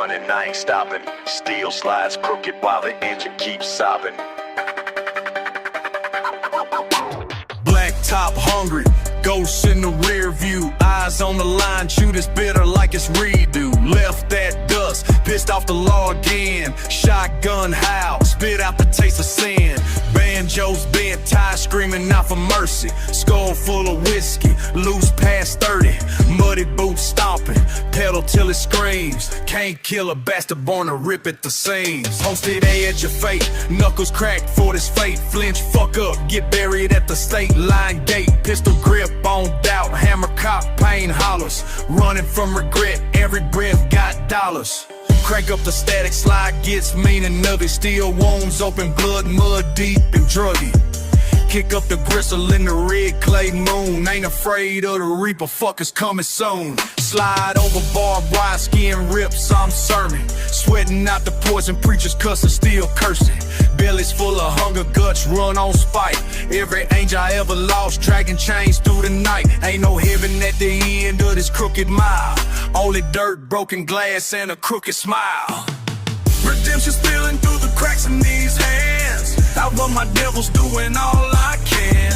running, I ain't stopping. Steel slides crooked while the engine keeps sobbing. Black top hungry, ghosts in the rear view. Eyes on the line, shoot is bitter like it's redo. Left that dust, pissed off the law again. Shotgun howl, spit out the taste of sin. Banjos bent, tie screaming out for mercy. Skull full of whiskey, loose past 30. Muddy boots stomping, pedal till it screams. Can't kill a bastard born to rip at the seams. Posted edge of fate, knuckles cracked for this fate. Flinch, fuck up, get buried at the state line gate. Pistol grip on doubt, hammer cop, pain hollers. Running from regret, every breath got dollars. Crank up the static, slide gets mean and nuggy. Steel wounds, open blood, mud deep and druggy. Kick up the gristle in the red clay moon. Ain't afraid of the reaper, fuckers coming soon. Slide over barbed wire, skin rips, I'm sermon. Sweating out the poison, preachers cussing, still cursing. Bellies full of hunger, guts run on spite. Every angel I ever lost, dragging chains through the night. Ain't no heaven at the end of this crooked mile. Only dirt, broken glass, and a crooked smile. Redemption spilling through the cracks in these hands. Outrun my devils, doing all I can.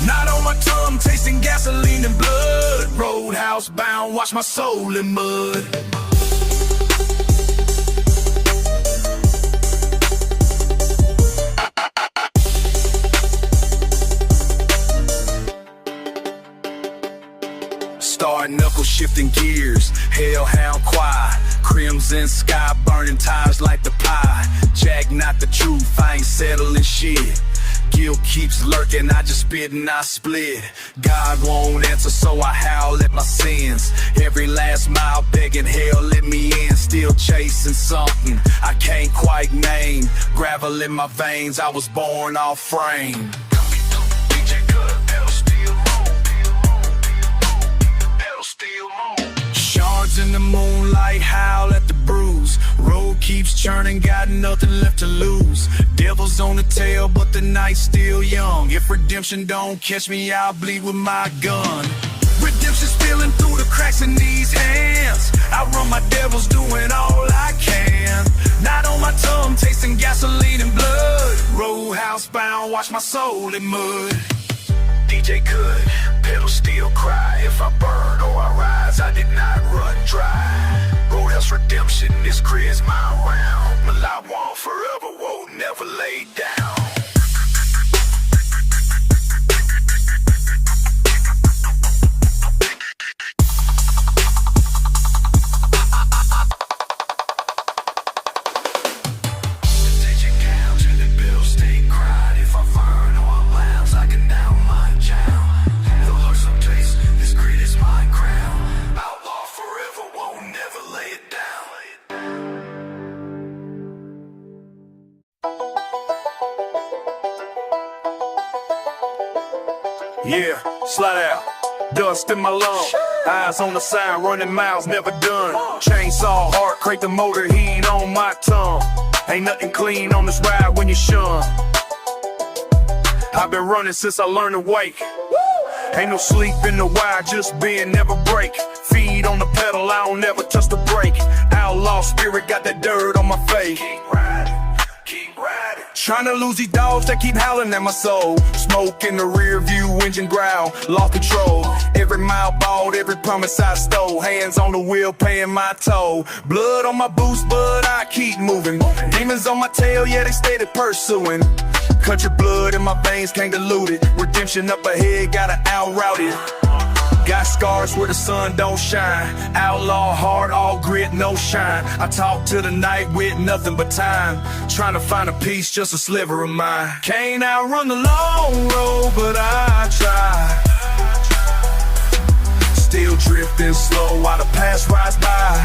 Not on my tongue, tasting gasoline and blood. Roadhouse bound, wash my soul in mud. Star knuckle shifting gears, hellhound quiet. Crimson sky burning tires like the pie. Jack not the truth, I ain't settling shit. Guilt keeps lurking, I just spit and I split. God won't answer, so I howl at my sins. Every last mile begging hell let me in. Still chasing something I can't quite name. Gravel in my veins, I was born off frame. Shards in the moonlight howl at the bruise. Road keeps churning, got nothing left to lose. Devil's on the tail, but the night's still young. If redemption don't catch me, I'll bleed with my gun. Redemption spilling through the cracks in these hands. I run my devils, doing all I can. Not on my tongue, tasting gasoline and blood. Roadhouse bound, wash my soul in mud. DJ could, pedal steel cry. If I burn or I rise, I did not run dry. Roadhouse Redemption, this crib's my round. Well, I won't forever, won't never lay down. Yeah, slide out, dust in my lungs. Eyes on the sign, running miles, never done. Chainsaw, heart, crank the motor, he ain't on my tongue. Ain't nothing clean on this ride when you shun. I've been running since I learned to wake. Ain't no sleep in the wire, just being, never break. Feet on the pedal, I don't never touch the brake. Outlaw spirit got that dirt on my face. Keep riding, keep riding. Trying to lose these dogs that keep howling at my soul. Smoke in the rear view, engine growl, lost control. Every mile bought, every promise I stole. Hands on the wheel, paying my toll. Blood on my boots, but I keep moving. Demons on my tail, yeah, they steady pursuing. Country blood in my veins, can't dilute it. Redemption up ahead, gotta outroute it. Got scars where the sun don't shine. Outlaw heart, all grit, no shine. I talk to the night with nothing but time. Trying to find a piece, just a sliver of mine. Can't outrun the long road, but I try. Still drifting slow while the past rides by.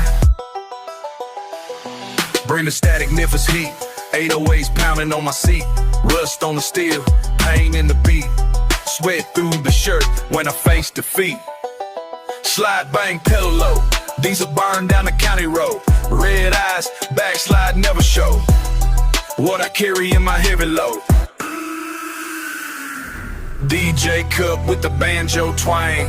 Bring the static, Memphis heat. 808s pounding on my seat. Rust on the steel, pain in the beat. Sweat through the shirt when I face defeat. Slide bang pedal low, diesel burn down the county road. Red eyes, backslide never show what I carry in my heavy load. DJ Cup with the banjo twang.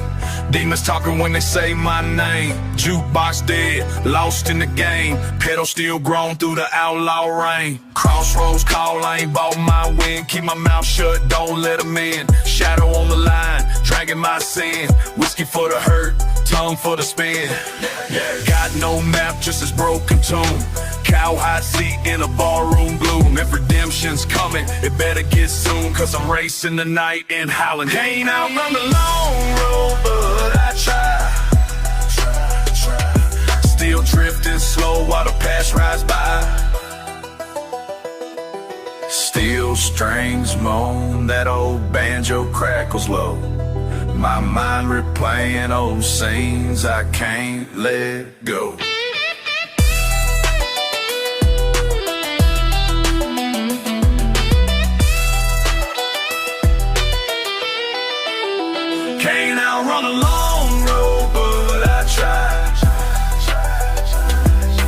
Demons talking when they say my name. Jukebox dead, lost in the game. Pedal still grown through the outlaw rain. Crossroads call, I ain't bought my win. Keep my mouth shut, don't let them in. Shadow on the line, dragging my sin. Whiskey for the hurt, tongue for the spin. Got no map, just this broken tune. Cowhide seat in a ballroom gloom. If redemption's coming, it better get soon. Cause I'm racing the night and howling. Can't outrun the long road, but I try. Still drifting slow while the past rides by. Steel strings moan, that old banjo crackles low. My mind replaying old scenes I can't let go. Can't outrun a long road, but I try.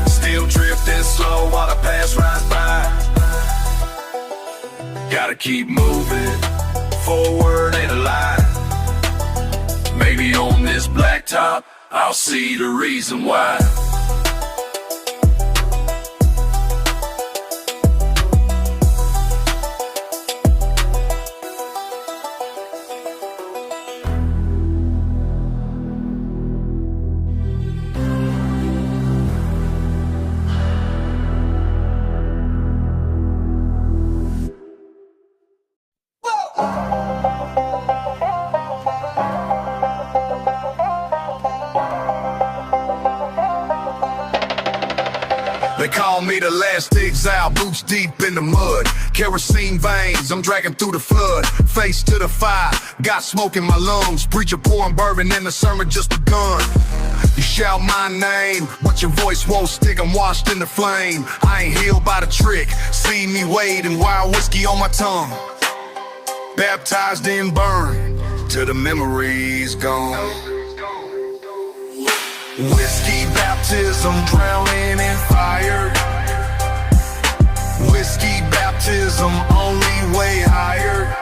Still drifting slow while the past rides by. Gotta keep moving, forward ain't a lie. Maybe on this blacktop, I'll see the reason why. They call me the last exile, boots deep in the mud. Kerosene veins, I'm dragging through the flood. Face to the fire, got smoke in my lungs. Preacher pouring bourbon and the sermon just begun. You shout my name, but your voice won't stick, I'm washed in the flame. I ain't healed by the trick, see me wade and wild whiskey on my tongue. Baptized in burn, till the memory's gone. Whiskey baptism, drowning in fire. Whiskey baptism, only way higher.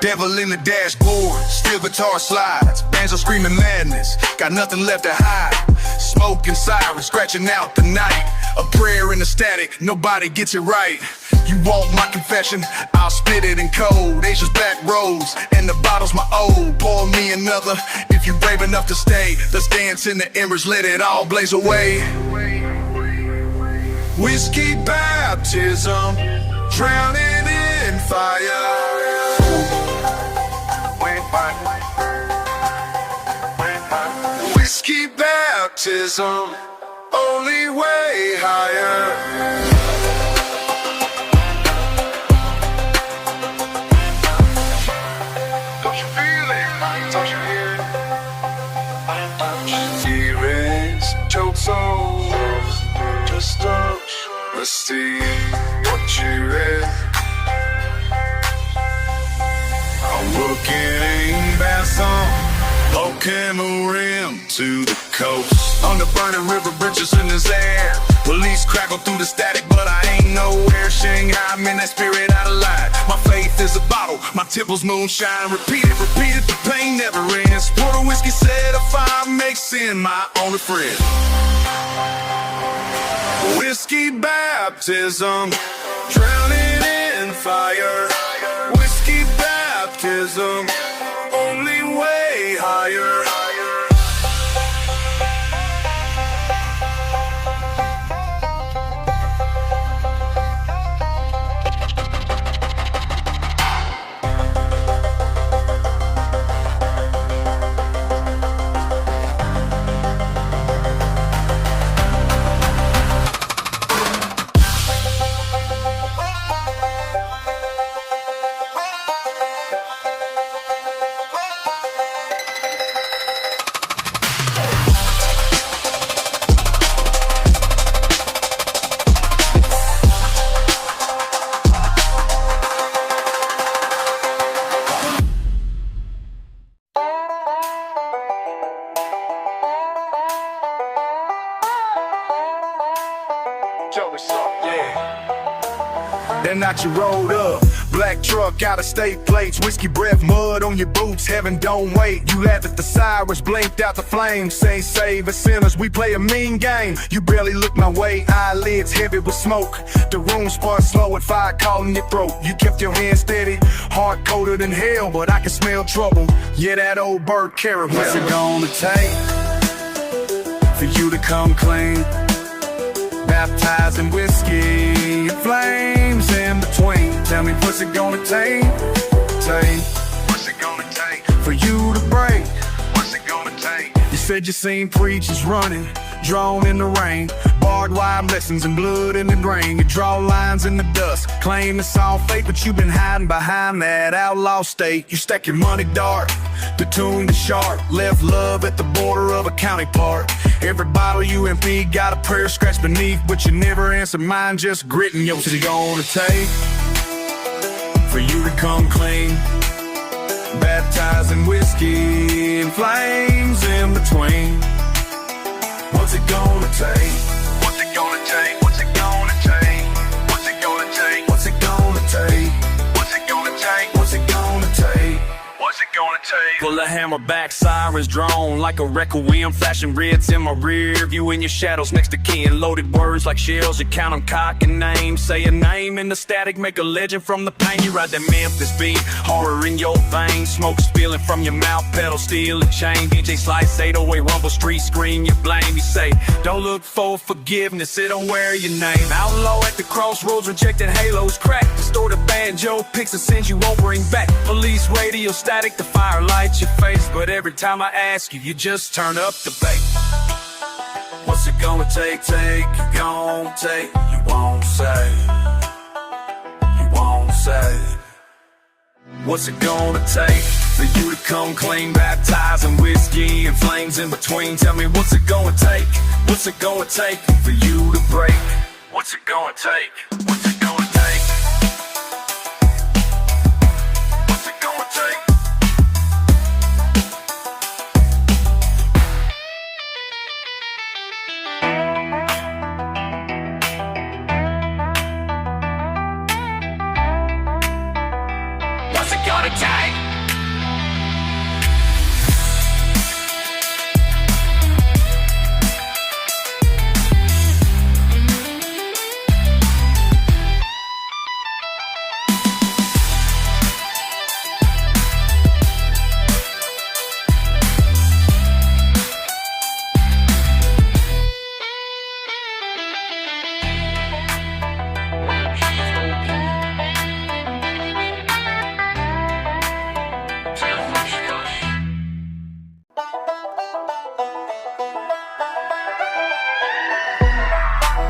Devil in the dashboard, steel guitar slides. Bands are screaming madness, got nothing left to hide. Smoking sirens, scratching out the night. A prayer in the static, nobody gets it right. You want my confession, I'll spit it in code. Asia's Backroads, and the bottle's my old. Pour me another, if you're brave enough to stay. Let's dance in the embers, let it all blaze away. Whiskey baptism, drowning in fire. Whiskey baptism, only way higher. Just let's see what you read. I'm looking ain't bad song, poking the rim to the coast. On the burning river, bridges in his air. Police crackle through the static, but I ain't nowhere. Shanghai, I'm in that spirit out of line. My faith is a bottle, my temples moonshine. Repeat it, the pain never ends. Pour the whiskey, set a fire, make sin my only friend. Whiskey baptism, drowning in fire. Whiskey baptism, only way higher. That night you rolled up, Black truck, out-of-state plates, whiskey breath, mud on your boots, heaven don't wait. You laugh at the sirens, blinked out the flames, say save us sinners, we play a mean game. You barely look my way, eyelids heavy with smoke. The room spun slow with fire caught in your throat. You kept your hand steady, heart colder than hell, but I can smell trouble. Yeah, that old bird carrot. What's it gonna take for you to come clean? Baptized in whiskey and flames in between. Tell me what's it gonna take? What's it gonna take for you to break? What's it gonna take? You said you seen preachers running, drawn in the rain, barbed wire lessons and blood in the grain. You draw lines in the dust, claim it's all fake, but you've been hiding behind that outlaw state. You stack your money dark, the tune is sharp, left love at the border of a county park. Every bottle you empty got a prayer scratched beneath, but you never answer mine, just gritting your teeth. Gonna take for you to come clean, baptized in whiskey and flames in between. What's it gonna take? What's it gonna take? What's it gonna take? What's it gonna take? What's it gonna take? What's it gonna take? What's it gonna take? What's it gonna take? Full of hammerback sirens drawn like a requiem, flashing reds in my rear view, in your shadows next to kin. Loaded words like shells, you count them, cock and name. Say a name in the static, make a legend from the pain. You ride that Memphis beat, horror in your veins, smoke spilling from your mouth, pedal steel and chain. DJ slice 808 rumble, street scream, you blame. You say don't look for forgiveness, it don't wear your name. Outlaw at the crossroads, rejecting halos, crack. Distorted banjo picks and sins you won't bring back. Police radio static, the fire lights your face, but every time I ask you, you just turn up the bass. What's it gonna take? Take, you gon' take, you won't say, you won't say. What's it gonna take for you to come clean, baptized in whiskey and flames in between? Tell me what's it gonna take? What's it gonna take for you to break? What's it gonna take? What's it gonna take? What's it gonna take? What's it gonna take?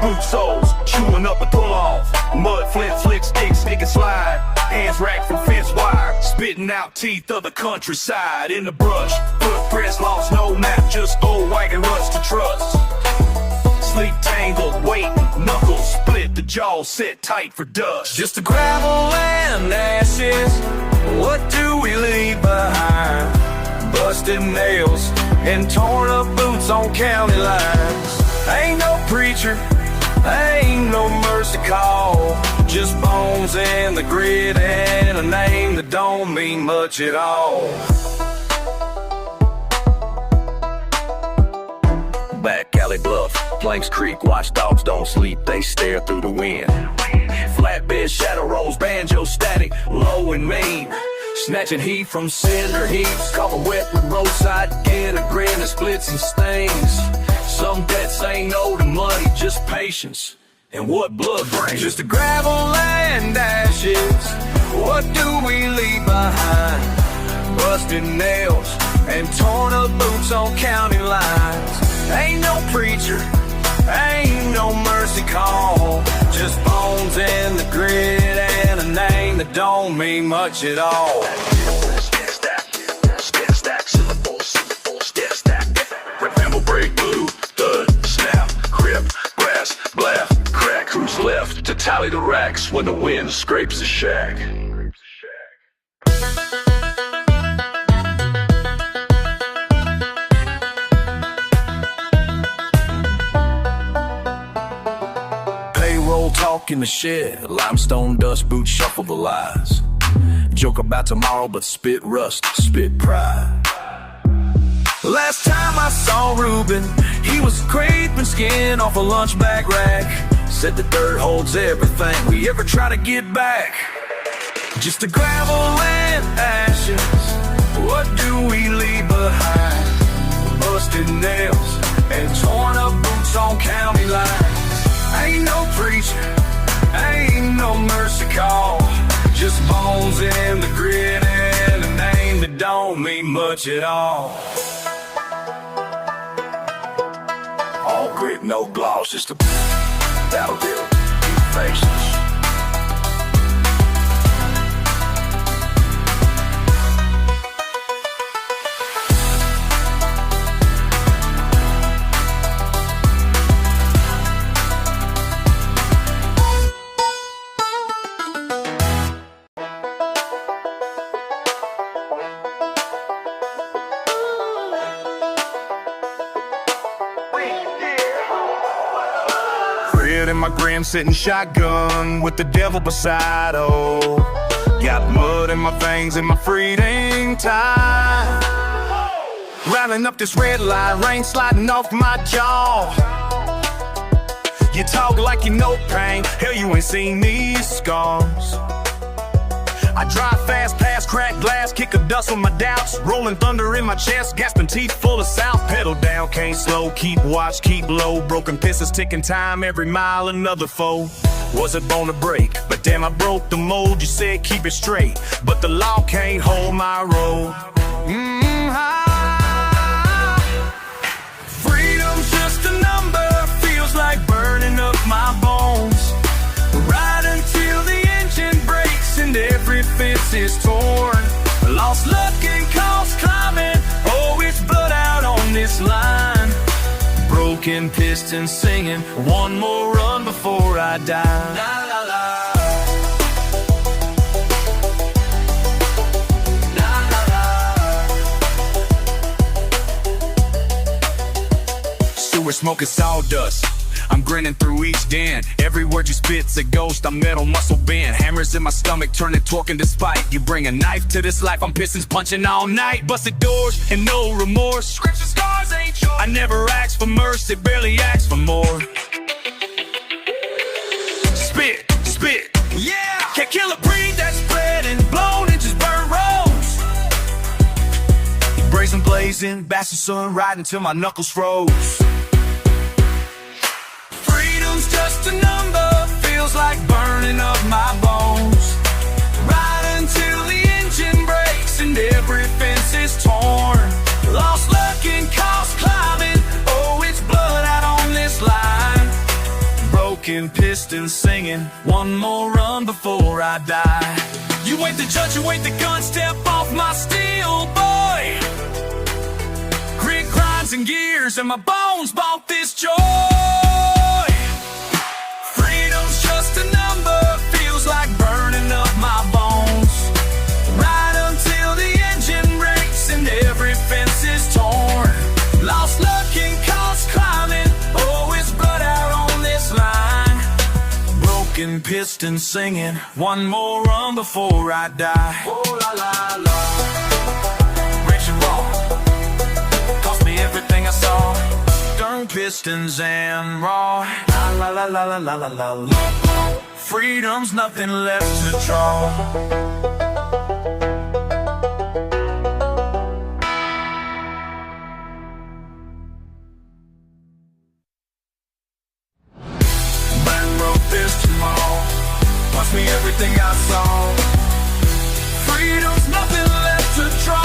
Boot soles, chewing up a pull off. Mud flint, flick sticks, stick and slide. Hands racked from fence wire. Spitting out teeth of the countryside. In the brush, footprints lost, no map. Just old wagon ruts to trust. Sleep tangled, weight, knuckles split. The jaw set tight for dust. Just a gravel and ashes. What do we leave behind? Busted nails and torn up boots on county lines. Ain't no preacher, ain't no mercy call. Just bones in the grid and a name that don't mean much at all. Back alley bluff, Planks Creek, watchdogs don't sleep, they stare through the wind. Flatbed shadow rolls, banjo static, low and mean. Snatching heat from cinder heaps, cover wet with roadside, get a grin that splits and stains. Some debts ain't owed to money, just patience and what blood brings. Just a gravel and ashes, what do we leave behind? Busted nails and torn up boots on county lines. Ain't no preacher, ain't no mercy call. Just bones in the grid and a name that don't mean much at all. Remember break, blue, thud, snap, grip, brass, blast, crack. Who's left to tally the racks when the wind scrapes the shack? in the shed, limestone dust boots shuffle the lies. Joke about tomorrow, but spit rust, spit pride. Last time I saw Ruben, he was scraping skin off a lunch bag rack. Said the dirt holds everything we ever try to get back. Just a gravel and ashes, what do we leave behind? Busted nails and torn up boots on county lines. Ain't no preaching, ain't no mercy call. Just bones in the grid and a name that don't mean much at all. All grit, no gloss, just a that'll do. Keep faces. In my gram sitting shotgun with the devil beside, oh. Got mud in my veins and my feet ain't tied. Rounding up this red line, rain sliding off my jaw. You talk like you know pain, hell you ain't seen these scars. I drive fast, past cracked glass, kick of dust on my doubts. Rolling thunder in my chest, gasping teeth full of south. Pedal down, can't slow, keep watch, keep low. Broken pistons ticking time, every mile another foe. Was it born to break? But damn, I broke the mold. You said keep it straight, but the law can't hold my road. Freedom's just a number, feels like burning up my bones. Right until the engine breaks and every fence is torn. Lost luck and cost climbing, oh, it's blood out on this line. Broken pistons singing, one more run before I die. La, la, la. La, la, la. Sewer smoke is sawdust, I'm grinning through each den. Every word you spit's a ghost, I'm metal muscle bend. Hammers in my stomach, turning torque into spite. You bring a knife to this life, I'm pistons punching all night. Busted doors and no remorse, scripts and scars ain't yours. I never asked for mercy, barely asked for more. Spit, spit, yeah. Can't kill a breed that's bred and blown and just burn roads. Brazen blazing, bastard sun riding till my knuckles froze. Just a number, feels like burning up my bones. Right until the engine breaks and every fence is torn. Lost luck and cost climbing, oh, it's blood out on this line. Broken pistons singing, one more run before I die. You ain't the judge, you ain't the gun, step off my steel, boy. Grit grinds and gears and my bones bought this joy. Just a number, feels like burning up my bones. Right until the engine breaks and every fence is torn. Lost luck and cost climbing, oh, it's blood out on this line. Broken pistons singing, one more run before I die. Oh la la la. Rich and raw, cost me everything I saw. Darn pistons and raw. La la la la la la la la. Freedom's nothing left to draw. Backroad this tomorrow. Watch me everything I saw. Freedom's nothing left to draw.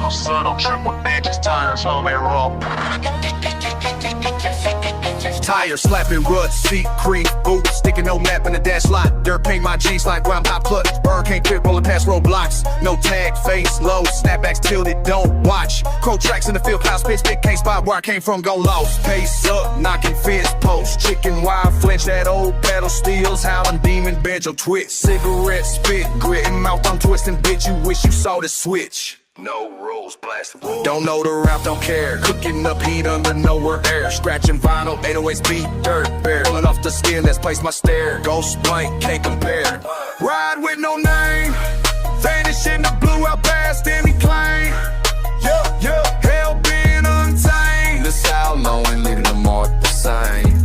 Son, I'm triple digits times on me raw. Tires slapping, ruts, seat creep, boots, sticking no map in the dash lot. Dirt paint my jeans like ground top clutch. Bird can't fit rolling past roadblocks. No tag, face low, snapbacks tilted, don't watch. Crow tracks in the field, clouds pitch, big can't spot where I came from, go lost. Pace up, knocking fence posts, chicken wire flinch, that old pedal steels, howling demon, banjo twist, cigarette spit, grit and mouth I'm twisting, bitch. You wish you saw the switch. No rules, blast. Don't know the route, don't care. Cooking up heat under nowhere air. Scratching vinyl, 808s beat, dirt bare. Pulling off the skin, let's place my stare. Ghost blank, can't compare. Ride with no name. Vanish in the blue, out past any plane. Yeah, hell been untamed. This outlaw ain't leaving the mark the same.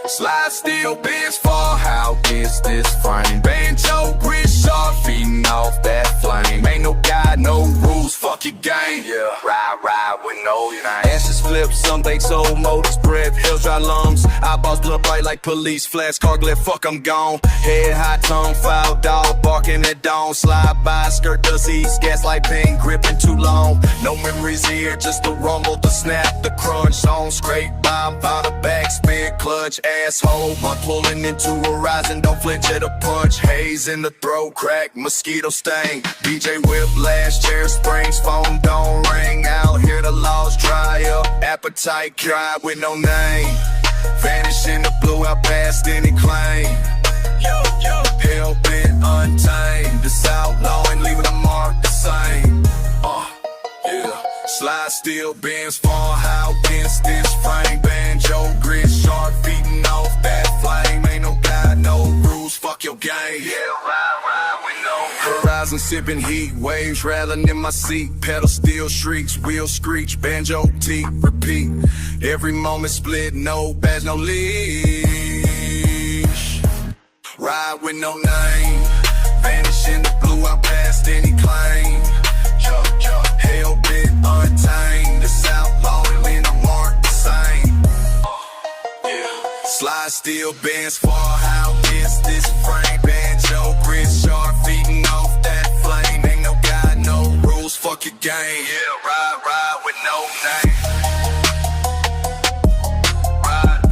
Slide steel, bends far, how is this frame? Banjo, grit, sharp, feeding off that flame. Ain't no guide, no rules, fuck your game. Yeah, ride with no name. Ashes flip, some think soul motors, breath, hills dry lungs. Eyeballs blood bright like police, flash, car glare, fuck I'm gone. Head high, tongue foul, dog barking at dawn. Slide by, skirt disease, gas like pain, gripping too long. No memories here, just the rumble, the snap, the crunch. Song scrape by the back, spin, clutch, asshole. I'm pulling into horizon, don't flinch at a punch. Haze in the throat, crack, mosquito sting. DJ whiplash, chair springs, phone don't ring. Out here the laws dry up, appetite dry with no name. Vanish in the blue, out past any claim. Hell bent untamed. This outlaw ain't leaving a mark the same. Slide steel, bends far, how against this frame. Banjo, grit, sharp, feeding off that flame. Ain't no guide, no rules, fuck your game. Ride with no. Horizon sipping heat, waves rattling in my seat. Pedal steel shrieks, wheel screech, banjo teeth, repeat. Every moment split, no badge, no leash. Ride with no name. Vanish in the blue, out past any claim. Hell bit untamed. This outlaw ain't leaving a mark the same. Slide steel, bends far, how is this frame? Banjo, grit, sharp, feeding off that flame. Ain't no guide, no rules, fuck your game. Yeah, ride with no name. Ride.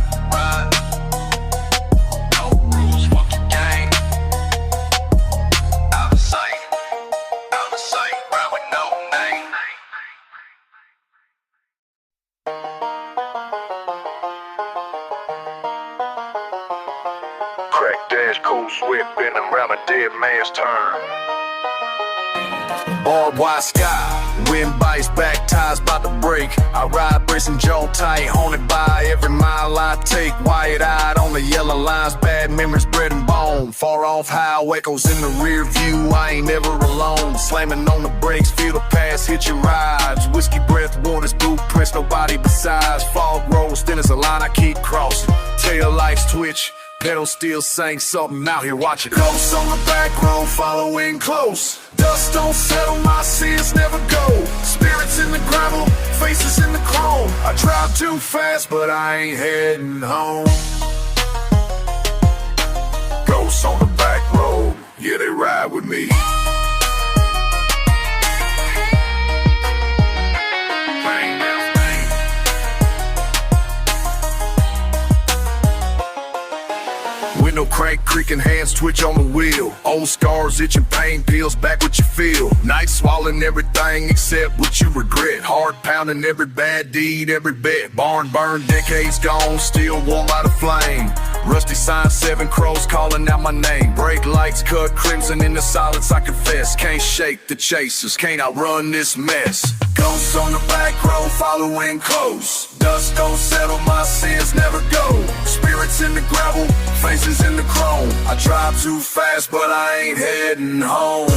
No rules, fuck your game. Out of sight, ride with no name. Crack dash, cool swift, been around a dead man's turn. Barbed wire sky, wind bites, back tires about to break. I ride bracing jaw tight, haunted by every mile I take. Wide-eyed on the yellow lines, bad memories, bread and bone. Far off, how echoes in the rear view, I ain't never alone. Slamming on the brakes, feel the past, hit your rides. Whiskey breath, waters, blueprints, nobody besides. Fog rolls, thin as a line I keep crossing. Tail lights twitch, pedal steel saying something out here watching. Ghosts on the back road, following close. Dust don't settle, my sins never go. Spirits in the gravel, faces in the chrome. I drive too fast, but I ain't heading home. Ghosts on the back road, yeah, they ride with me. Window crank, creaking hands twitch on the wheel. Old scars, itching pain, peels back what you feel. Night swallowing everything except what you regret. Hard pounding every bad deed, every bet. Barn burned, decades gone, still warm by the flame. Rusty sign, 7 crows calling out my name. Brake lights cut crimson in the silence, I confess. Can't shake the chasers, can't outrun this mess. Ghosts on the back road, following close. Dust don't settle, my sins never go. Spirits in the gravel, faces in the chrome. I drive too fast, but I ain't heading home.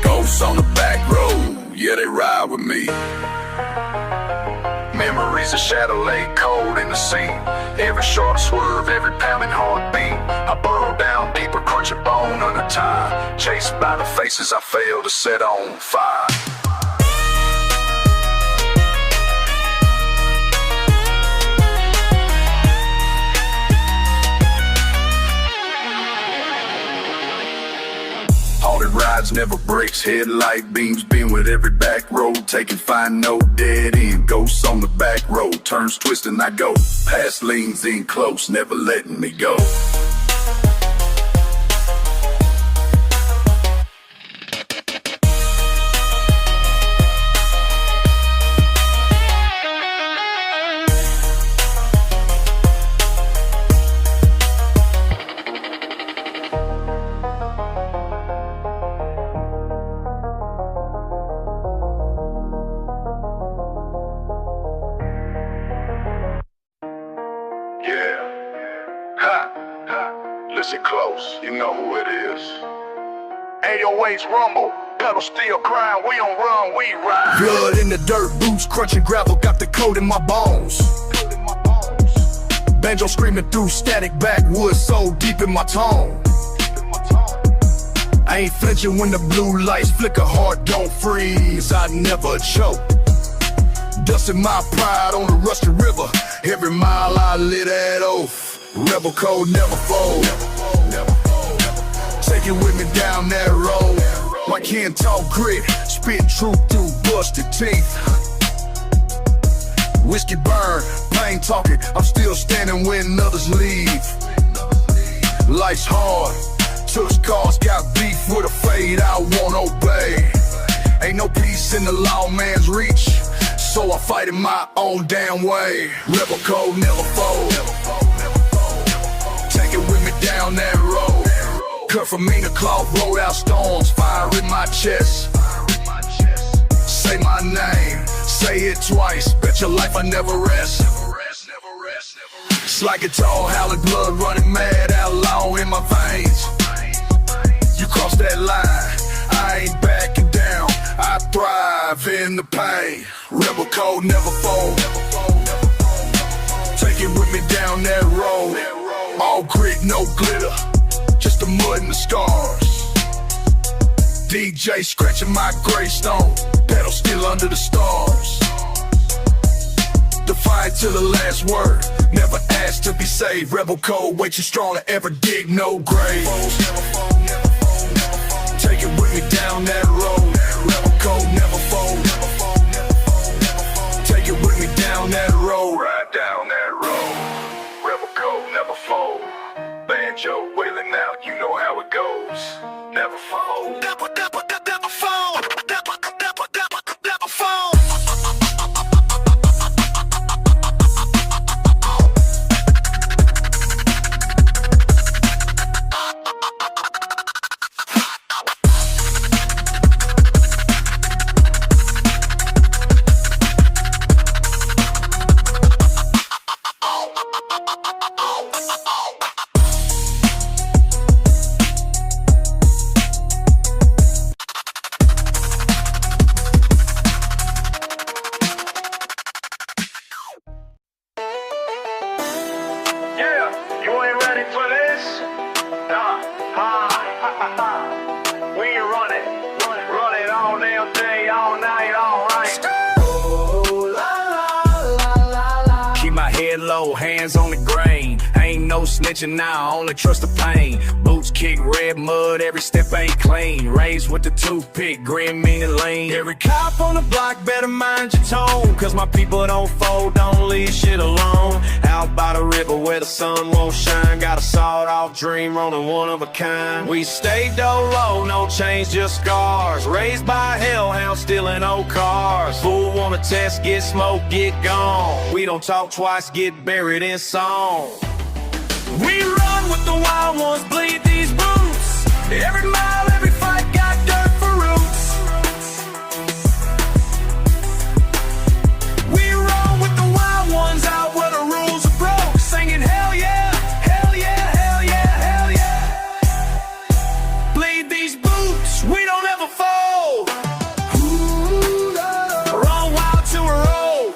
Ghosts on the back road, yeah, they ride with me. Memories of shadow lay cold in the sea. Every sharp swerve, every pounding heartbeat. I burrow down deeper, crunch a bone under tie. Chased by the faces I failed to set on fire. Haunted rides lines, never breaks. Headlight beams bend with every back road. Taking fine, no dead end. Ghosts on the back road, turns twisting I go. Past leans in close, never letting me go. Listen close, you know who it is. 808's rumble, pedal still crying, we don't run, we ride. Blood in the dirt, boots crunching gravel, got the coat in my bones. Banjo screaming through static backwoods, so deep in my tone. I ain't flinching when the blue lights flicker, heart don't freeze, I never choke. Dusting my pride on the rusty river, every mile I live that oath. Rebel code never fold. Take it with me down that road. I can't talk grit, spit truth through busted teeth. Whiskey burn, plain talking, I'm still standing when others leave. Life's hard, took scars, got beef with a fade, I won't obey. Ain't no peace in the lawman's reach, so I fight in my own damn way. Rebel code never fold. Take it with me down that road. Cut from me to cloth, Roadhouse storms, fire in my chest. Say my name, say it twice, bet your life I never rest. It's like a tall howling, blood running mad, outlaw in my veins. You cross that line, I ain't backing down, I thrive in the pain. Rebel code never fold. Take it with me down that road. All grit, no glitter, just the mud and the scars. DJ scratching my gravestone, pedal still under the stars. Defiant to the last word, never asked to be saved. Rebel code, way too strong to ever dig no grave. Take it with me down that road. Rebel code never fold. Take it with me down that road. Ride down that road. Rebel code never fold. Banjo wailing out, you know how it goes. Never fold. Never fold. Never fold. Hands on the grain, ain't no snitching now, only trust the pain. Boots kick red mud, every step ain't clean. Raised with the toothpick, grin, mean and lean. Every cop on the block better mind your tone, cause my people don't fold, don't leave shit alone. Out by the river where the sun won't shine, got a sawed-off dream rolling one of a kind. We stay low, no chains, just scars. Raised by hellhounds, stealing old cars. Fool wanna test, get smoked, get gone. We don't talk twice, get buried in song. We run with the wild ones, bleed these boots. Every mile, every fight, got dirt for roots. We run with the wild ones, out where the rules are broke, singing hell yeah, hell yeah, hell yeah, hell yeah. Bleed these boots, we don't ever fold. Run wild to a roll.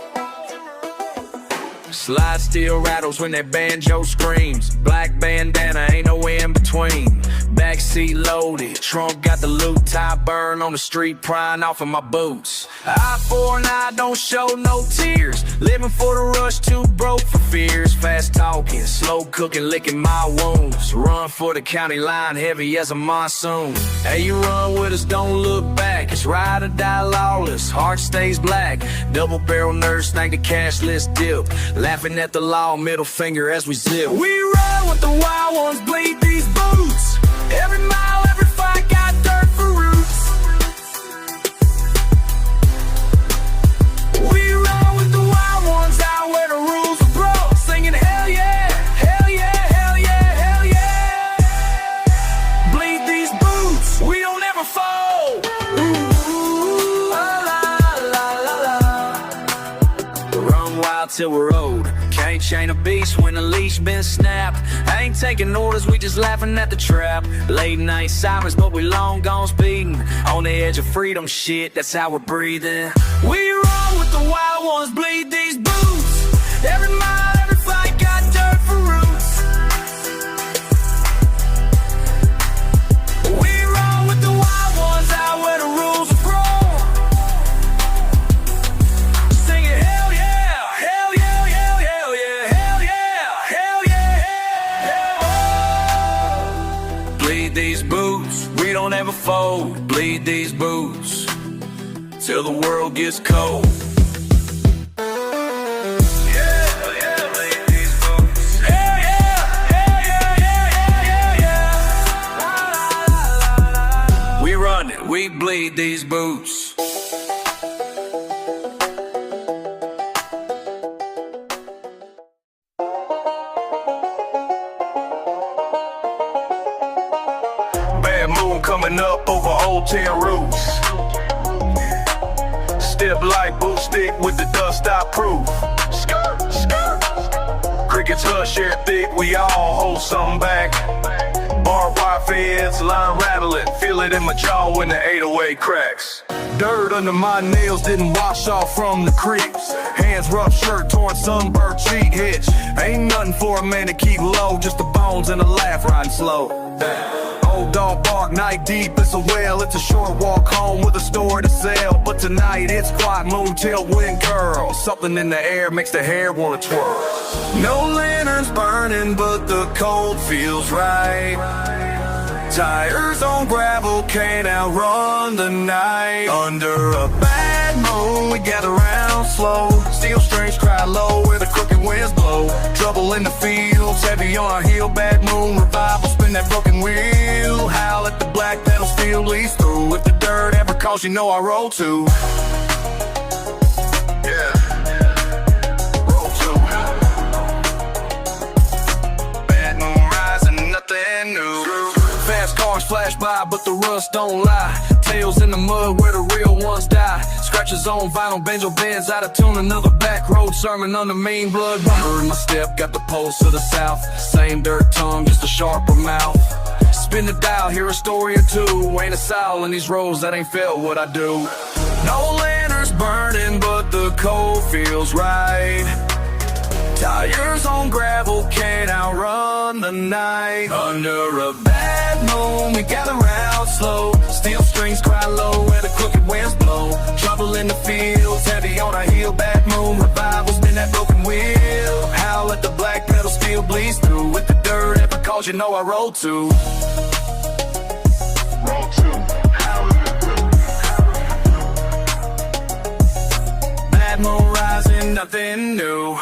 Slide still rattles when that banjo screams. Black bandana, ain't no in between. Backseat loaded, trunk got the loot. Tie burn on the street, prying off of my boots. Eye for an eye, don't show no tears. Living for the rush, too broke for fears. Fast talking, slow cooking, licking my wounds. Run for the county line, heavy as a monsoon. Hey, you run with us, don't look back. It's ride or die lawless, heart stays black. Double barrel nerds, snag the cash list dip. Laughing at the law, middle finger as we zip. We run with the wild ones, bleed these boots. Every mile, every fight, got dirt for roots. We run with the wild ones out where the rules are broke. Singing hell yeah, hell yeah, hell yeah, hell yeah. Bleed these boots, we don't ever fold. Ooh, la la la la la. Run wild till we're old. Can't chain a beast when the leash been snapped. Ain't taking orders, we just laughing at the trap. Late night sirens, but we long gone speeding. On the edge of freedom, shit, that's how we're breathing. We run with the wild ones, bleed these boots. Every mile, every fight, got dirt for roots. We run with the wild ones out where the rules are broke. Sing it, hell yeah, hell yeah, hell yeah, hell yeah, hell yeah, hell yeah, hell yeah. Bleed these boots, we don't ever fold. Bleed these boots till the world gets cold. We bleed these boots. Bad moon coming up over old tin roofs. Step like boot stick with the dust I proof. Skirt, skirt. Crickets hush, air thick, we all hold something back. Barbed wire fence, line rattling, feel it in my jaw when the 808 cracks. Dirt under my nails didn't wash off from the creeps. Hands rough, shirt torn, sunburned cheek hitch. Ain't nothing for a man to keep low, just the bones and a laugh riding slow. Old dog bark, night deep, it's a well. It's a short walk home with a story to sell. But tonight it's quiet, moon tilt, wind curl. Something in the air makes the hair wanna twirl. No lanterns burning, but the cold feels right. Tires on gravel, can't outrun the night. Under a bad moon, we gather round slow. Steel strings cry low where the crooked winds blow. Trouble in the fields, heavy on our heel. Bad moon revival, spin that broken wheel. Howl at the black pedal, steel leads through. If the dirt ever calls, you know I roll too. Yeah. Roll too. Bad moon rising, nothing new. Fast cars flash by, but the rust don't lie. Tails in the mud where the real ones die. Scratches on vinyl, banjo bends out of tune. Another back road sermon under mean blood. Heard my step, got the pulse of the south. Same dirt tongue, just a sharper mouth. Spin the dial, hear a story or two. Ain't a soul in these roads that ain't felt what I do. No lanterns burning, but the cold feels right. Tires on gravel, can't outrun the night. Under a bad moon, we gather round slow. Steel strings cry low where the crooked winds blow. Trouble in the fields, heavy on our heel. Bad moon revival, spin that broken wheel. Howl at the black pedal, steel bleeds through. With the dirt ever calls, you know I roll too. Roll too. Bad moon rising, nothing new.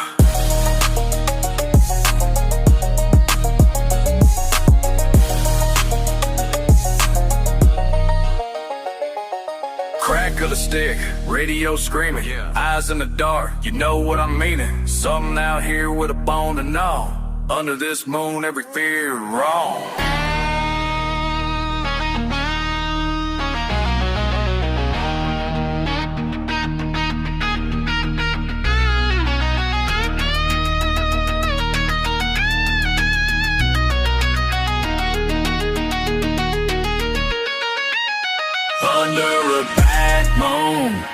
Crack of the stick, radio screaming, eyes in the dark, you know what I'm meaning. Something out here with a bone to gnaw. Under this moon, every fear wrong. Under a bad moon,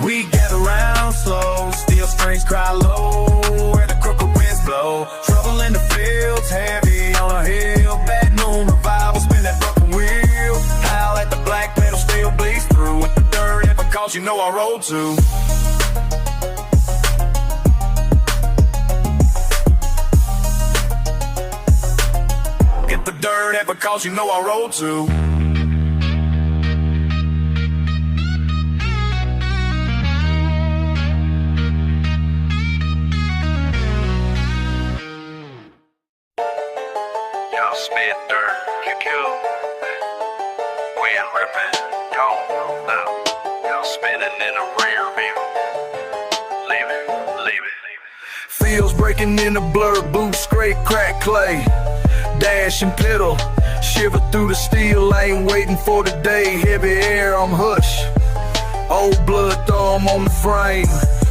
we gather round slow. Steel strings cry low where the crooked winds blow. Trouble in the fields, heavy on a hill. Bad moon revival, spin that broken wheel. Howl at the black pedal, steel bleeds through. With the dirt, if I cause you know I roll too. dirt at because you know I roll too. Y'all spit dirt, QQ. Wind ripping, gone now. Y'all spinning in the rear view. Leave it. Fields breaking in the blur, boots scrape, crack clay. Dash and pedal, shiver through the steel lane, waiting for the day. Heavy air, I'm hush. Old blood thumb on the frame,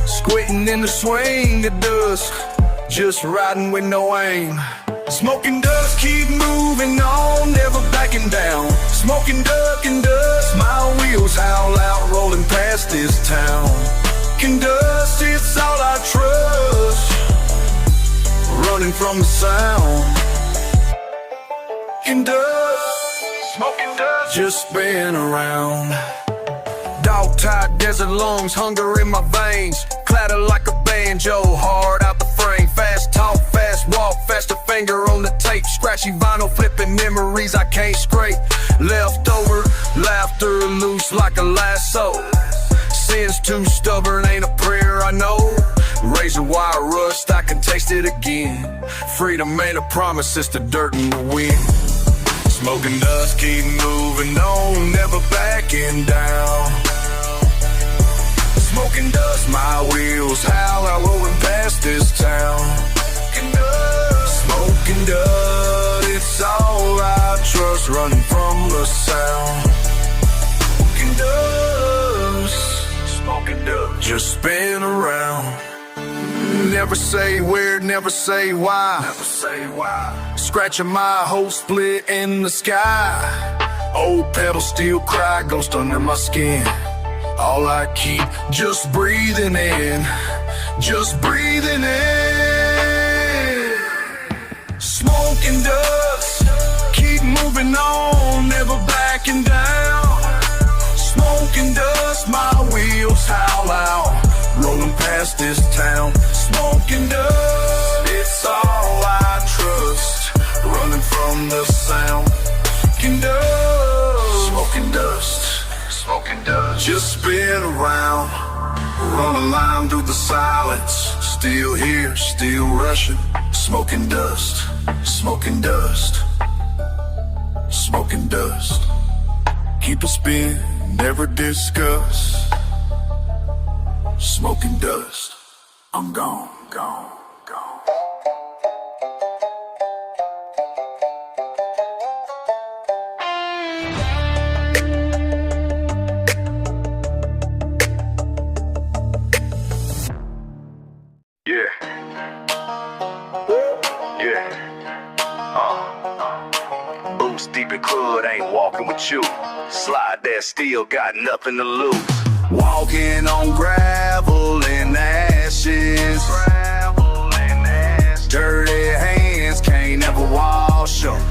squinting in the swing of dusk, just riding with no aim. Smoking dust, keep moving on, never backing down. Smoking duck and dust, my wheels howl out, rolling past this town. Can dust, it's all I trust, running from the sound. Can dust, smoking dust, just spin around. Dog-tired desert lungs, hunger in my veins, clatter like a banjo, hard out the frame. Fast talk, fast walk, faster finger on the tape. Scratchy vinyl, flipping memories I can't scrape. Leftover laughter loose like a lasso. Sin's too stubborn, ain't a prayer I know. Razor wire rust, I can taste it again. Freedom ain't a promise, it's the dirt in the wind. Smoking dust, keep moving on, never backing down. Smoking dust, my wheels howl out, rolling past this town. Smoking dust, it's all I trust, running from the sound. Smoking dust, just spin around. Never say where, never say why. Never say why. Scratching my whole split in the sky. Old pedal steel cry, ghost under my skin. All I keep, just breathing in, just breathing in. Smoking dust, keep moving on, never backing down. Smoking dust, my wheels howl out, rolling past this town. Smoking dust, it's all I trust, running from the sound. Smoking dust, smoking dust, smoking dust, just spin around, run a line through the silence. Still here, still rushing. Smoking dust, smoking dust, smoking dust. Keep a spin, never discuss. Smoking dust, I'm gone, gone, gone. Boots deep in crud, ain't walking with you. Slide that still got nothing to lose. Walking on gravel and ashes. Dirty hands can't never wash them.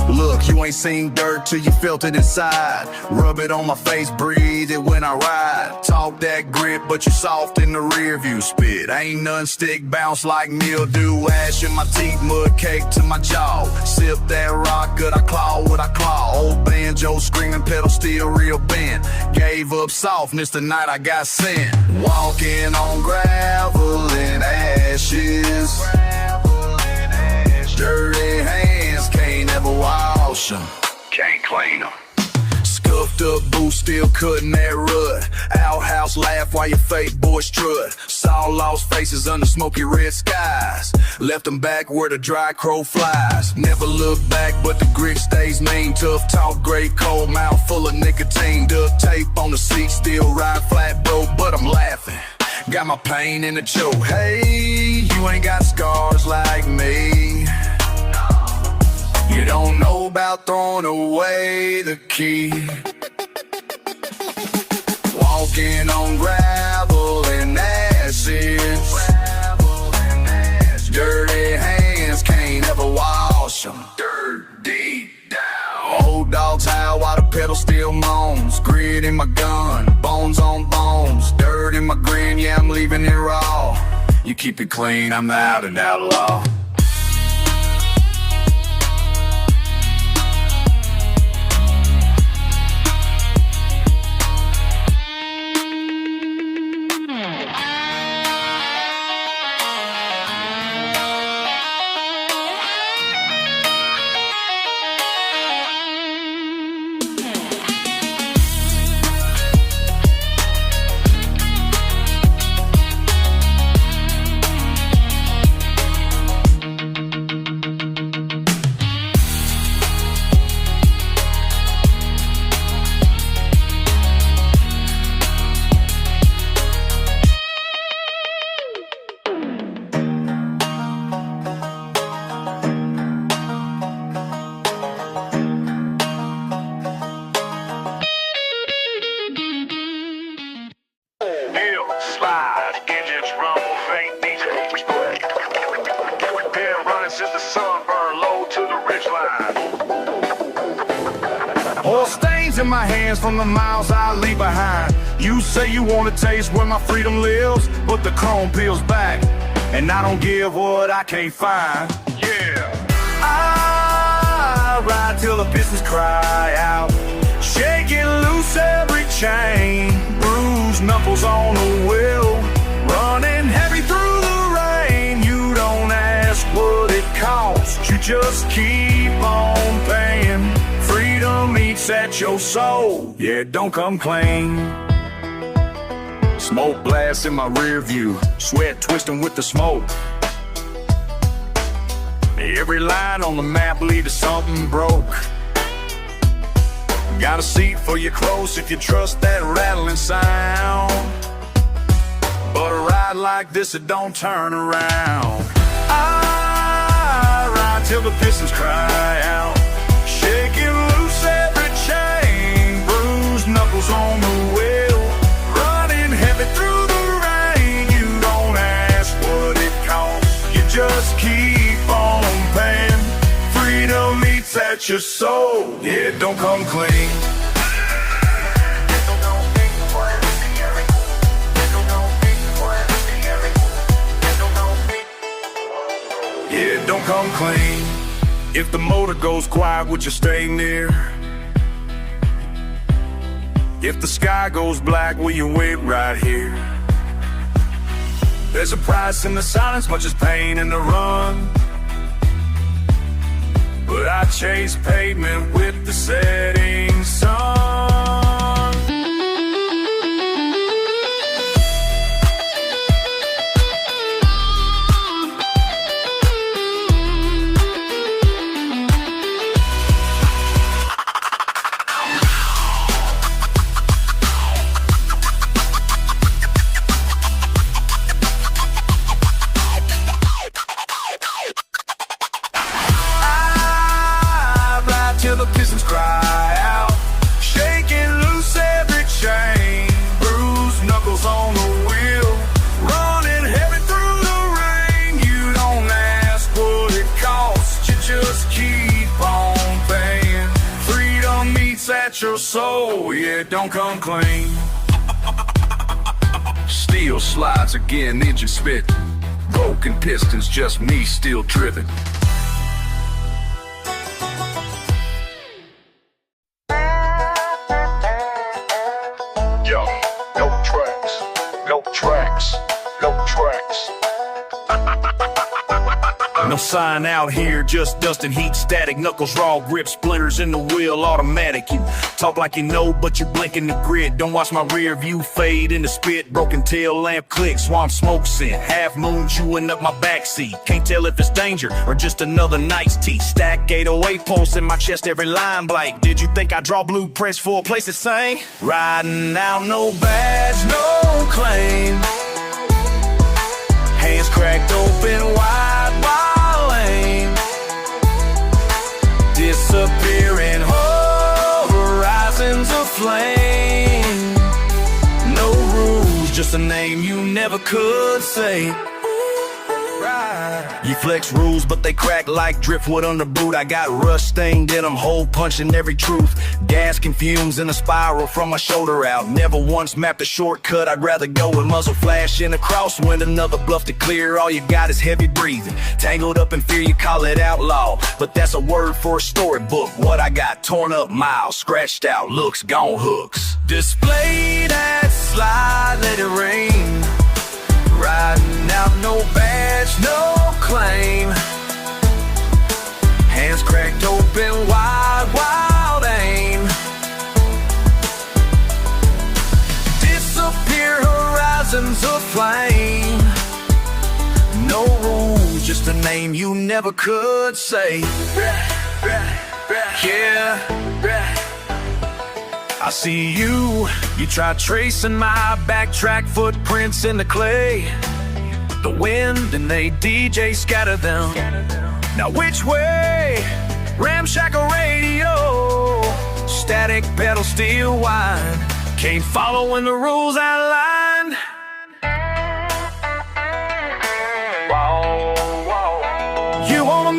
Look, you ain't seen dirt till you felt it inside. Rub it on my face, breathe it when I ride. Talk that grit, but you soft in the rear view. Spit, ain't none stick, bounce like mildew. Ash in my teeth, mud cake to my jaw. Sip that rock, good, I claw what I claw. Old banjo screaming, pedal still real bent. Gave up softness the night I got sent. Walking on gravel and ashes. Dirty hands can't ever wash them, Can't clean them. Scuffed up boots still cutting that rut. Outhouse laugh while your fake boys strut. Saw lost faces under smoky red skies. Left them back where the dry crow flies. Never look back but the grit stays mean. Tough talk, great cold mouth full of nicotine. Duct tape on the seat, still ride flat broke, but I'm laughing. Got my pain in the choke. Hey, you ain't got scars like me. You don't know about throwing away the key. Walking on gravel and ashes. Dirty hands can't ever wash them. Dirt deep down. Old dogs howl while the pedal still moans. Grit in my gun, bones on bones. Dirt in my grin, yeah, I'm leaving it raw. You keep it clean, I'm out and outlaw. fast as the sun, burn low to the ridgeline. Oil stains in my hands from the miles I leave behind. You say you want to taste where my freedom lives, but the chrome peels back, and I don't give what I can't find. Yeah. I ride till the Pistons cry out, shaking loose every chain, bruised knuckles on the wheel, running heavy through the rain. You don't ask what it costs, you just keep on paying. Freedom eats at your soul, yeah, don't come clean. Smoke blast in my rear view, sweat twisting with the smoke. Every line on the map lead to something broke. Got a seat for your close if you trust that rattling sound. But a ride like this, it don't turn around. I ride till the Pistons cry out, shaking loose every chain, bruised knuckles on the wheel, running heavy through the rain. You don't ask what it costs, you just keep on paying. Freedom eats at your soul, yeah, don't come clean. Yeah, don't come clean. If the motor goes quiet, would you stay near? If the sky goes black, will you wait right here? There's a price in the silence, much as pain in the run. But I chase pavement with the setting sun. Till the Pistons cry out, shaking loose every chain, bruised knuckles on the wheel, running heavy through the rain. You don't ask what it costs, you just keep on paying. Freedom eats at your soul, yeah, don't come clean. Steel slides again, engine spit, broken pistons, just me still driven. No sign out here, just dust and heat, static, knuckles raw, grip, splinters in the wheel, automatic. You talk like you know, but you're blinking the grid. Don't watch my rear view fade into spit, broken tail lamp click, swamp smoke scent, half moon chewing up my backseat. Can't tell if it's danger or just another night's tea. Stack 808 pulse in my chest, every line blank. Did you think I draw blueprints for a place to sing? Riding out, no badge, no claim. Hands cracked open wide, while lane, disappearing horizons of flame. No rules, just a name you never could say. You flex rules, but they crack like driftwood on the boot. I got rust stained in them, hole punching every truth. Gas confused in a spiral from my shoulder out. Never once mapped a shortcut, I'd rather go with muzzle flash in a crosswind. Another bluff to clear, all you got is heavy breathing. Tangled up in fear, you call it outlaw, but that's a word for a storybook. What I got, torn up miles, scratched out looks, gone hooks. Display that slide, let it rain. Riding out, no badge, no claim. Hands cracked open wide, wild aim. Disappear horizons of flame. No rules, just a name you never could say. Yeah, I see you. You try tracing my backtrack footprints in the clay. The wind and they DJ scatter them. Now which way? Ramshackle radio, static pedal steel wine. Can't follow when the rules outlined. Whoa, whoa. You wanna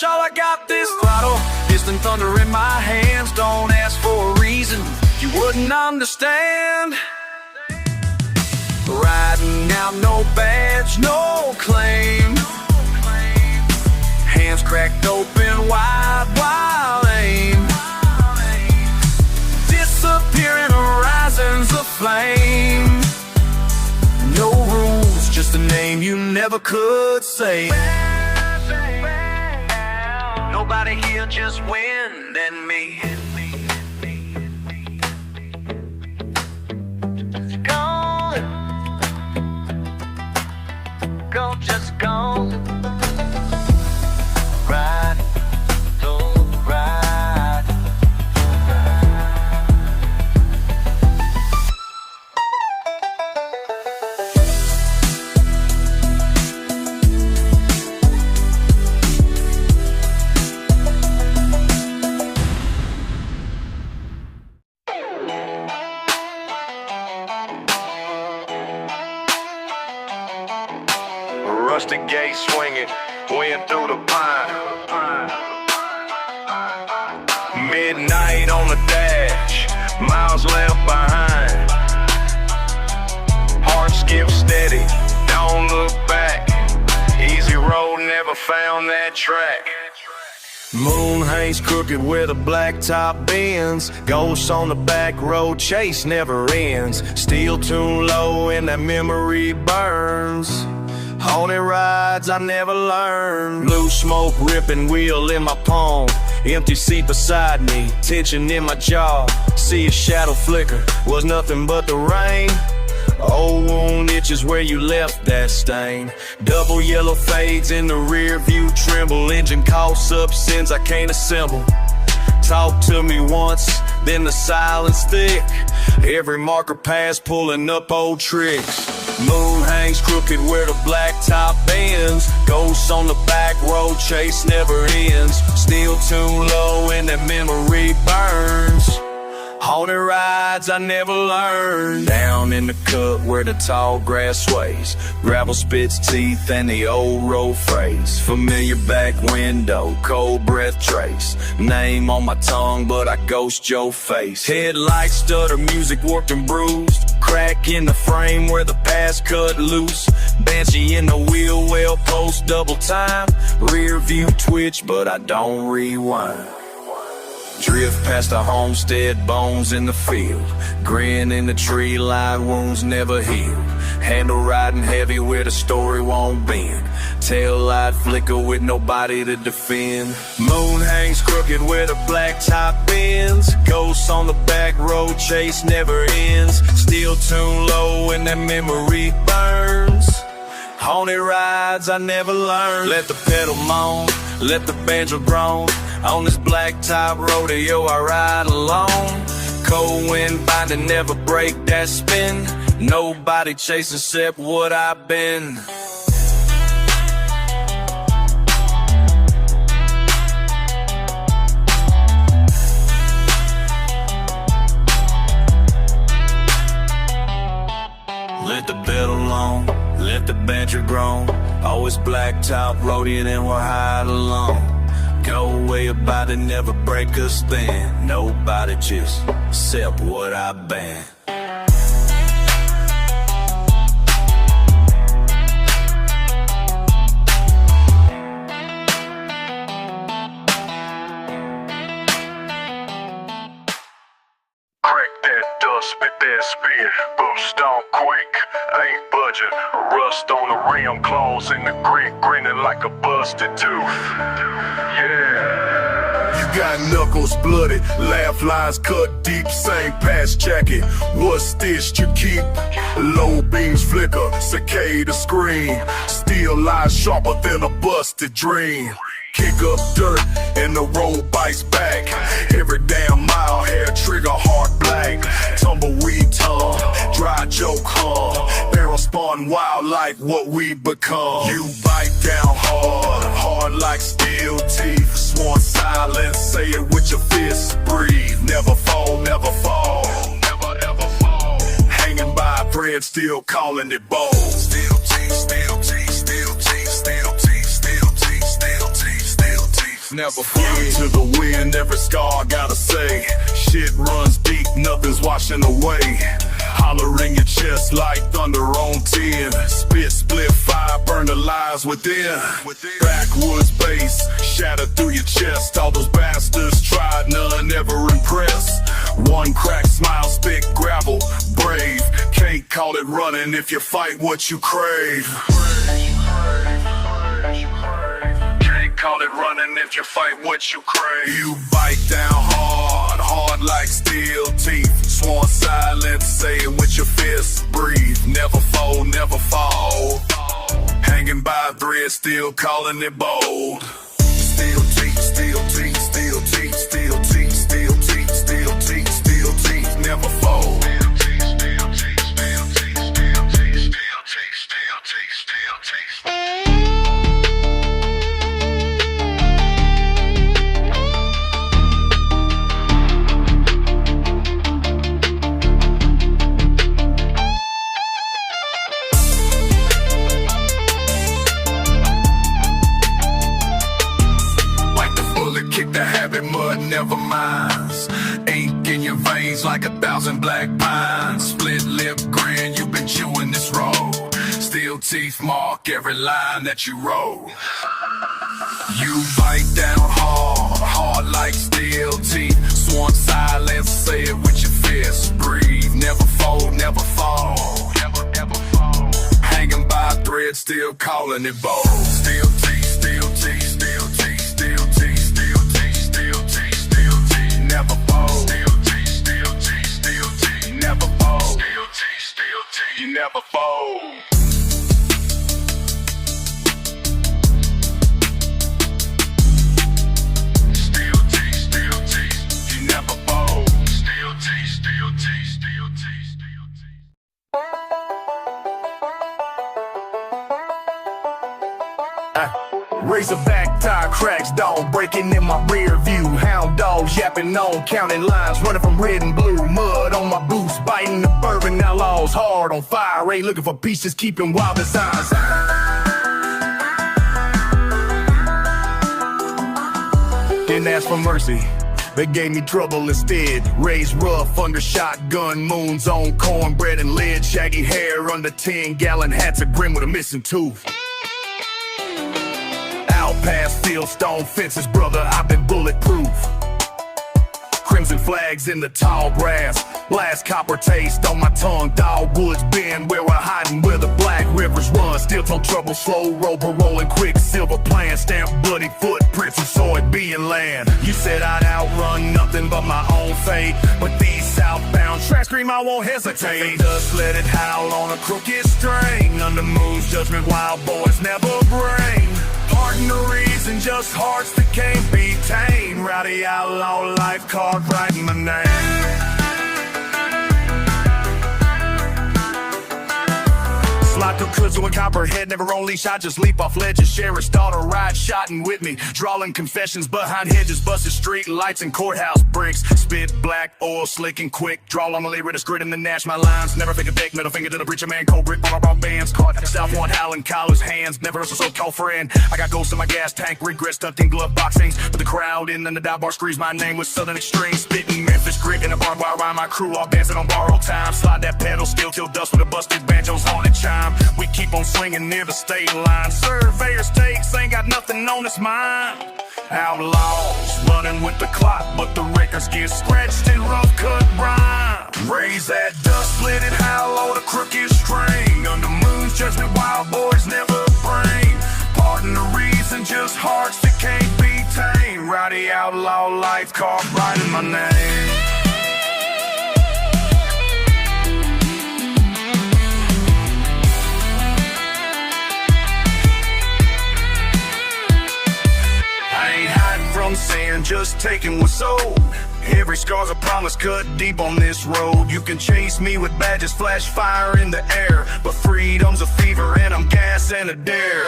rush, all I got this throttle, piston thunder in my hands. Don't ask for a reason, you wouldn't understand. Riding out, no badge, no claim. Hands cracked open wide, wild aim. Disappearing horizons of flame. No rules, just a name you never could say. Nobody here just win than me. Go, just go. Ride, go, ride. Rusty gate swinging, wind through the pine. Midnight on the dash, miles left behind. Heart skip steady, don't look back. Easy road, never found that track. Moon hangs crooked where the blacktop bends. Ghosts on the back road, chase never ends. Steel tuned low and that memory burns. Haunted rides I never learned. Blue smoke ripping, wheel in my palm. Empty seat beside me, tension in my jaw. See a shadow flicker, was nothing but the rain. Old wound itches where you left that stain. Double yellow fades in the rear view tremble. Engine coughs up sins I can't assemble. Talk to me once, then the silence thick. Every marker pass pulling up old tricks. Moon hangs crooked where the blacktop bends. Ghosts on the back road, chase never ends. Steel tuned low and that memory burns. Haunted rides I never learned. Down in the cut where the tall grass sways. Gravel spits teeth and the old road phrase. Familiar back window, cold breath trace. Name on my tongue but I ghost your face. Headlights stutter, music warped and bruised. Crack in the frame where the past cut loose. Banshee in the wheel well post double time. Rear view twitch but I don't rewind. Drift past the homestead, bones in the field. Grin in the tree line, wounds never healed. Handle riding heavy where the story won't bend. Tail light flicker with nobody to defend. Moon hangs crooked where the blacktop bends. Ghosts on the back road, chase never ends. Steel tuned low and that memory burns. Haunted rides I never learned. Let the pedal moan, let the banjo groan. On this blacktop rodeo I ride alone. Cold wind binding, never break that spin. Nobody chasing except what I've been. Let the bed alone, let the banjo groan. Always blacktop roadie and we're hide alone. Go way about it, never break us then. Nobody just accept what I've been. Crack that dust, spit that spit, boost on quick, ain't budging. Rust on the rim, claws in the grit, grinning like a busted tooth. Yeah. You got knuckles blooded, laugh lines cut deep, same patch jacket. What's stitched you keep? Low beams flicker, cicada scream. Steel eyes sharper than a busted dream. Kick up dirt and the road bites back. Every damn mile, hair trigger, heart black. Tumbleweed tongue, dry joke hum. Barrel spawn wild like what we become. You bite down hard, hard like steel teeth. Sworn silence, say it with your fists. Breathe, never fall, never fall. Never ever fall. Hanging by a thread, still calling it bold. Steel teeth, steel teeth, steel teeth, steel teeth, steel teeth, steel teeth, steel teeth. Outlaws, never fear. To the wind, every scar gotta say, shit runs deep, nothing's washing away. Holler in your chest like thunder on 10. Spit, split, fire, burn the lies within. Backwoods bass, shatter through your chest. All those bastards tried, none ever impressed. One crack, smile, spit, gravel, brave. Can't call it running if you fight what you crave. Can't call it running if you fight what you crave. You bite down hard, hard like steel teeth. Sworn silence, say it with your fists. Breathe, never fold, never fall. Hanging by a thread, still calling it bold. Steel teeth, steel teeth, steel teeth, steel teeth, steel teeth, steel teeth, steel teeth, never fold. Never minds, ink in your veins like 1,000 black pines. Split lip grin, you've been chewing this roll. Steel teeth mark every line that you roll. You bite down hard, hard like steel teeth. Sworn silence, say it with your fists. Breathe, never fold, never fall. Never ever fall. Hanging by a thread, still calling it bold. Steel teeth, steel teeth, steel teeth, steel teeth, steel teeth, steel teeth, steel teeth, never fold. Steel teeth, steel teeth, steel teeth, never fold. Steel teeth, steel teeth, you never fold. Razorback tire cracks, dog breaking in my rear view. Hound dogs yapping on, counting lines, running from red and blue. Mud on my boots, biting the bourbon. Outlaws hard on fire, ain't looking for peace, just keeping wild designs. Didn't ask for mercy, they gave me trouble instead. Raised rough under shotgun, moons on cornbread and lead. Shaggy hair under 10-gallon hats, a grin with a missing tooth. Past fieldstone fences, brother, I've been bulletproof. Crimson flags in the tall grass, last copper taste on my tongue. Dogwoods bend where we're hiding, where the black rivers run. Steel toe trouble, slow rover rolling, quick silver plan. Stamp bloody footprints of soybean land. You said I'd outrun nothing but my own fate, but these southbound tracks scream I won't hesitate. Just let it howl on a crooked string. Under moon's judgment, wild boys never bring. Pardon the reason, just hearts that can't be tamed. Rowdy outlaw life card writing my name. Slide through kudzu and copperhead, never on leash. I just leap off ledges. Sheriff's daughter ride shotting with me, drawing confessions behind hedges, busted street lights and courthouse bricks. Spit black oil, slick and quick. Draw on the lyric, grit in the Nash. My lines never fake a deck. Middle finger to the preacher man, cold brick. All bands caught. South one howling, collar's hands. Never a so-called friend. I got ghosts in my gas tank, regret stuffed in glove boxings. But the crowd in and the dive bar screams my name with southern extreme. Spitting Memphis grit in a barbed wire rhyme. My crew all dancing on borrowed time. Slide that pedal, steel till dust with a busted banjo's haunted chime. We keep on swinging near the state line. Surveyor stakes ain't got nothing on its mind. Outlaws running with the clock, but the records get scratched in rough cut rhyme. Raise that dust, let it howl on a crooked string. Under moon's judgment, wild boys never bring. Pardon the reason, just hearts that can't be tamed. Rowdy outlaw life card writing my name. Saying just taking what's sold. Every scar's a promise cut deep on this road. You can chase me with badges, flash fire in the air, but freedom's a fever and I'm gas and a dare.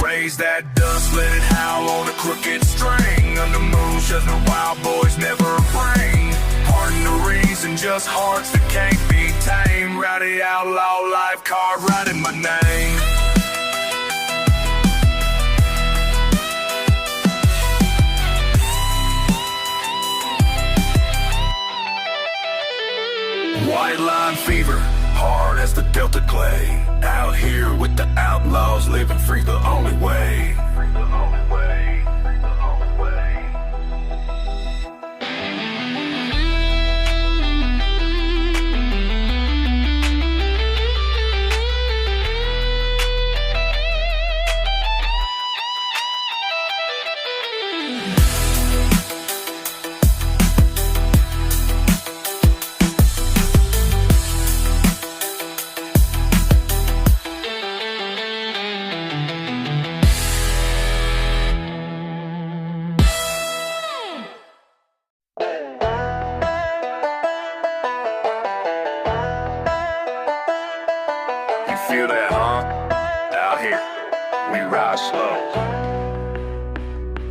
Raise that dust, let it howl on a crooked string. Under moon's judgment, wild boys never bring. Pardon the reason, just hearts that can't be tamed. Rowdy outlaw life card writing my name. living free the only way. Feel that, huh? Out here, we ride slow.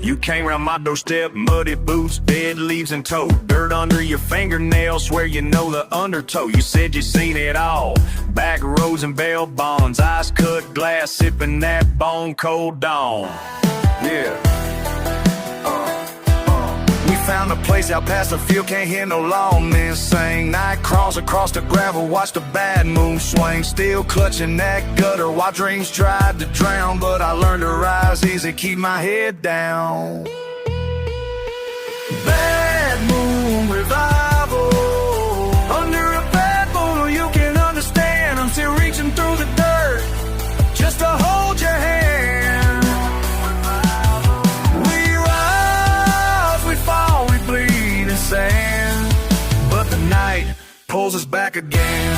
You came round my doorstep, muddy boots, dead leaves and toe, dirt under your fingernails, swear you know the undertow. You said you seen it all, back roads and bail bonds, ice cut glass, sipping that bone cold dawn. Yeah. We found a place out past the field, can't hear no lawmen sing. Night crawls across the gravel, watch the bad moon swing. Still clutching that gutter while dreams tried to drown, but I learned to rise easy, keep my head down. Bad moon revival, under a bad moon you can understand. I'm still reaching through the dirt just to hold your hand. But the night pulls us back again.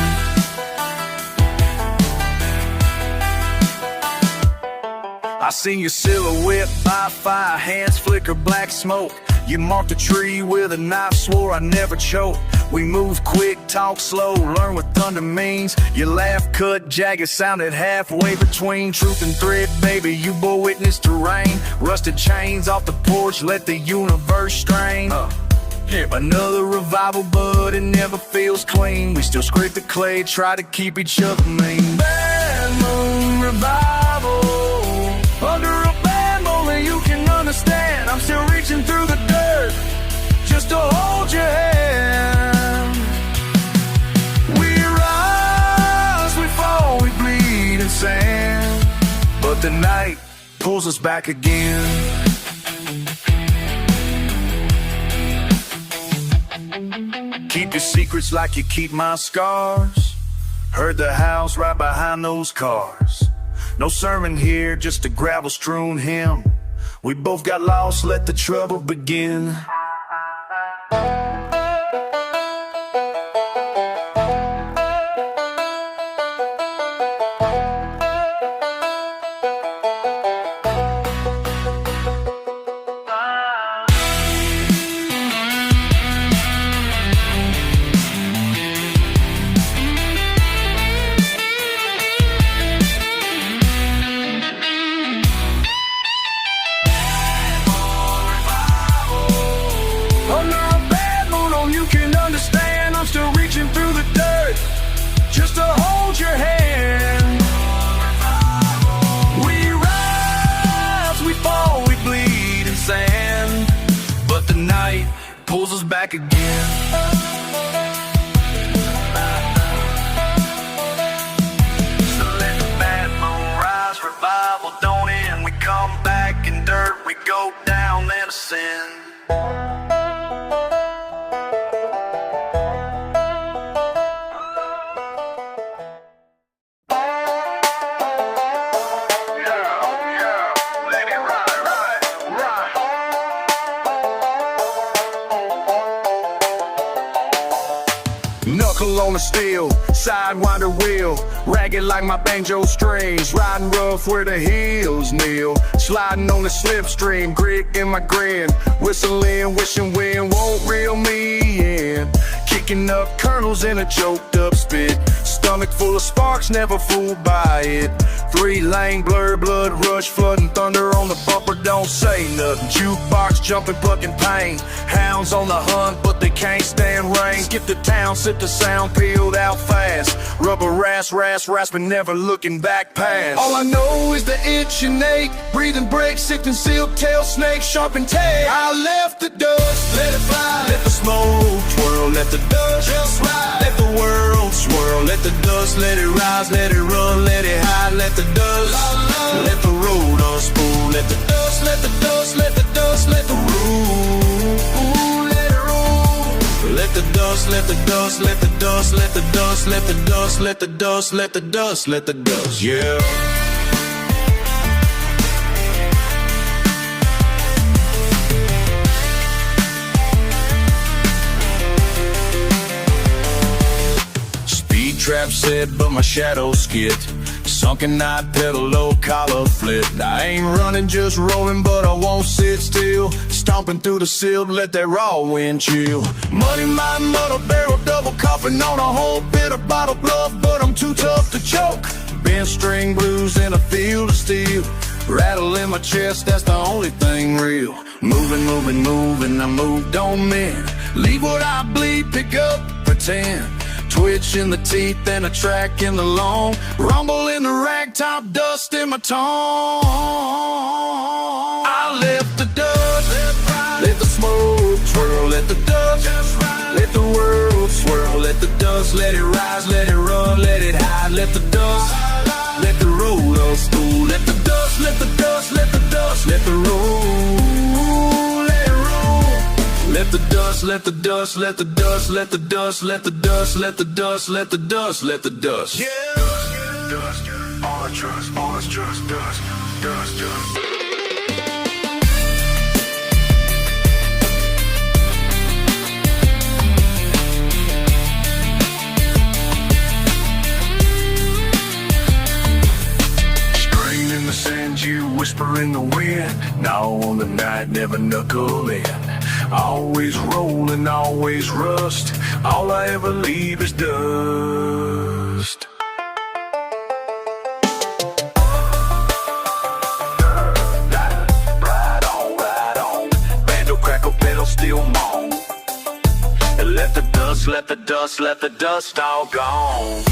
I seen your silhouette by fire, hands flicker black smoke. You marked a tree with a knife, swore I never choke. We move quick, talk slow, learn what thunder means. Your laugh cut jagged, sounded halfway between truth and threat, baby. You bore witness to rain, rusted chains off the porch, let the universe strain. Another revival, but it never feels clean. We still scrape the clay, try to keep each other mean. Bad moon revival, under a bad moon you can understand. I'm still reaching through the dirt just to hold your hand. We rise, we fall, we bleed in sand, but the night pulls us back again. Keep your secrets like you keep my scars. Heard the house right behind those cars. No sermon here, just a gravel-strewn hymn. We both got lost, let the trouble begin. Just to hold your hand. We rise, we fall, we bleed in sand, but the night pulls us back again. So let the bad moon rise, revival don't end. We come back in dirt, we go down and ascend. Knuckle on the steel, sidewinder wheel, ragged like my banjo strings, riding rough where the hills kneel, sliding on the slipstream, grit in my grin, whistling, wishing wind won't reel me in, kicking up kernels in a choked up spit, stomach full of sparks, never fooled by it, 3-lane blur, blood rush, flooding thunder on the bumper, don't say nothing, jukebox jumping, plucking pain, hounds on the hunt, but they can't stand rain, skip the town, sit the sound, peeled out fast, rubber rasping, never looking back past. All I know is the itch and ache, breathing breaks, sifting silk tail snake, sharpened tail. I left the dust, let it fly, let the smoke twirl swirl, let the dust just ride. Let the world swirl, let the dust, let it rise, let it run, let it hide, let the dust, let the road unspool, let the dust, let the dust, let the dust, let the roll, let it roll. Let the dust, let the dust, let the dust, let the dust, let the dust, let the dust, let the dust, let the dust, yeah. Trap set, but my shadow skid. Sunken night pedal, low collar flip. I ain't running, just rolling, but I won't sit still. Stomping through the sill, let that raw wind chill. Muddy my muddle barrel, double coughing on a whole bit of bottle bluff, but I'm too tough to choke. Bent string blues in a field of steel. Rattle in my chest, that's the only thing real. Moving, moving, moving, I move, don't mend. Leave what I bleed, pick up, pretend. Twitch in the teeth and a track in the long. Rumble in the ragtop, dust in my tongue. I left the dust, let the smoke twirl, let the dust, let the world swirl, let the dust, let it rise, let it run, let it hide, let the dust, let the road unspool, let the dust, let the dust, let the dust, let the roll, let it roll. Let the dust, let the dust, let the dust, let the dust, let the dust, let the dust, let the dust, let the dust. Yeah. Dust, all I trust, dust, dust, dust. Strain in the sand, you whisper in the wind. Now on the night, never knuckle in. Always rolling, always rust. All I ever leave is dust. Ride on. Bando crackle pedal still moan. And let the dust, let the dust, let the dust all gone.